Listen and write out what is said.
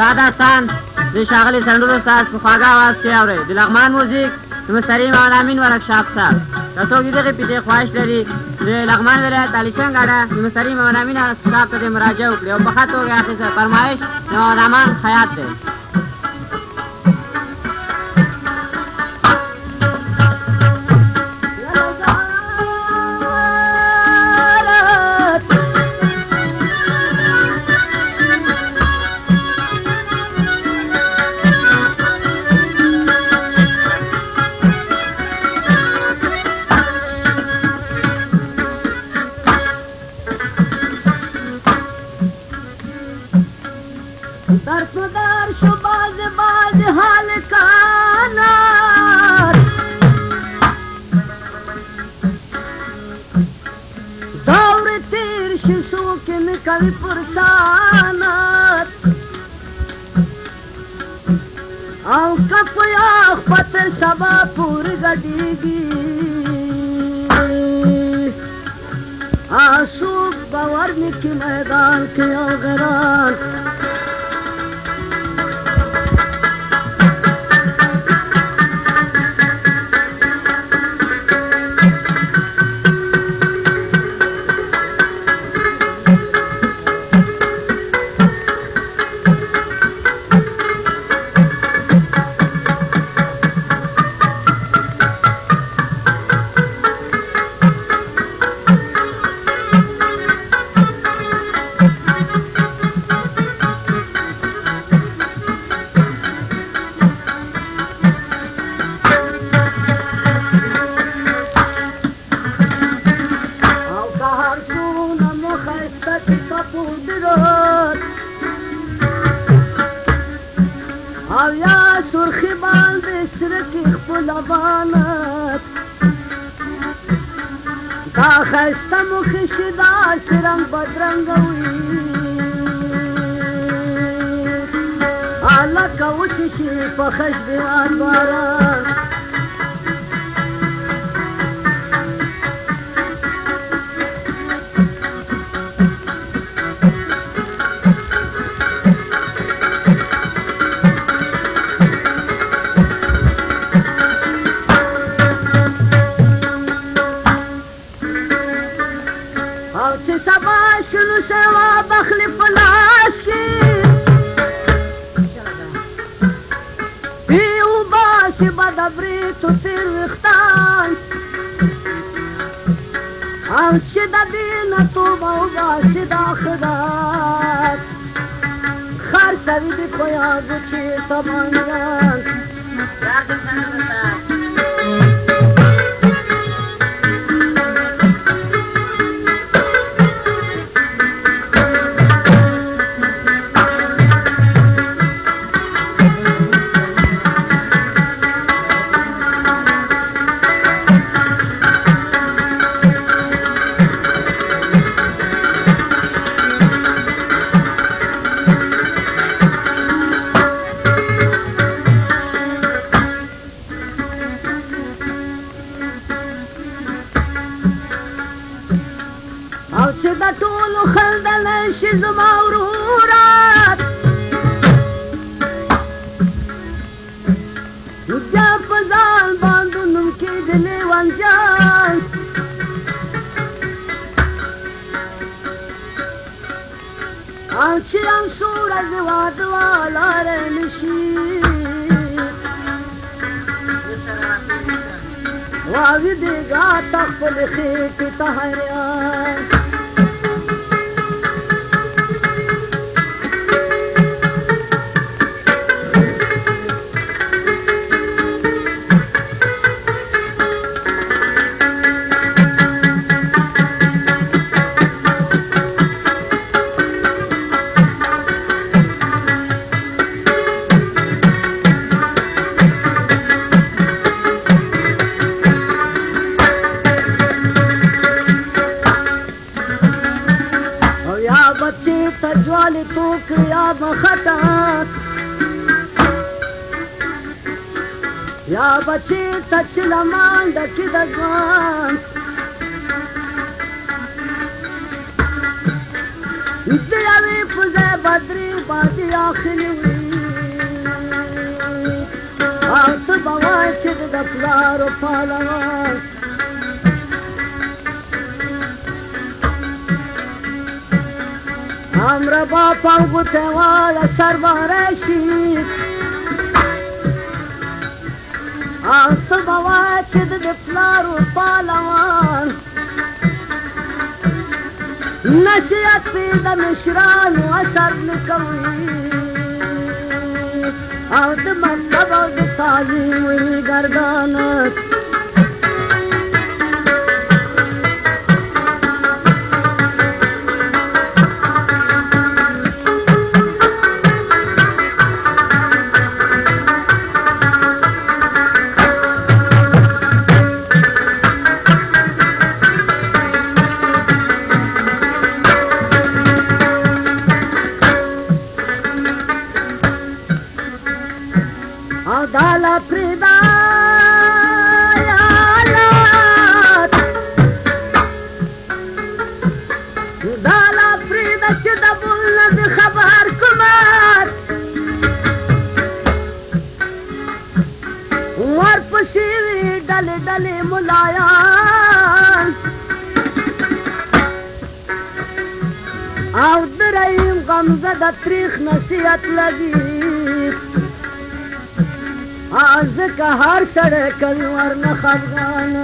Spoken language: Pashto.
دا داستان د ښاغلي سنډور استاد په خواږه اواز کې اورئ. د لغمان موزیک د مستري مولانا امین ورکشاپ صاحب. که څوک د دغې پیسې خواهش لري د لغمان ولایت علیشنګ اډه د مستري مولانا امین ورکشاپ ته دې مراجعه وکړي او په ښه توګه اخیسته. فرمایش د مولانا امان خیاط دی. او کپیا خپتر سبا پور گډیږي آسو باور نکی میدان کې او غران او یا سرخی باندې سرکی خپل افانت دا خسته مخشی دا سرنگ بدرنگوی آلکا وچشی پخش دیوان باران چې سبا شنو سوا بخلی پلاس کی بیو باسی بدبری تو تیر وختان او چې د دین توبه او باسی دا خدات خر سوی دی پیاگو چی تمانجان چې د ټولو خلدل شي زما ورورات بیا په ځان باندې نوم کې د لیوان جان او چې هم سوړه د واده والاره نشي واوی دیګا تخپل خېټې ته حیران بچے تجوال تو کریا بخطات یا بچے تچلمان ڈکی دزوان دیاوی پزے بدري باجي اخلي وي او ته به وای چې د پلارو پالوان امر باپا غوته والا سرور شي او ته به وای چې د پلارو پالوان نصیحت پې د مشرانو اثر نه کوي او د مکتب او د تعلیم وي ګردانت دالا پریدا یالات دالا پریدا چې د بول نه خبر کومات ورپسې وي ډلې ډلې ملایان او دریم غمزه د تریخ نصیحت لګي ځکه هر سړی کوي ورنه خفګان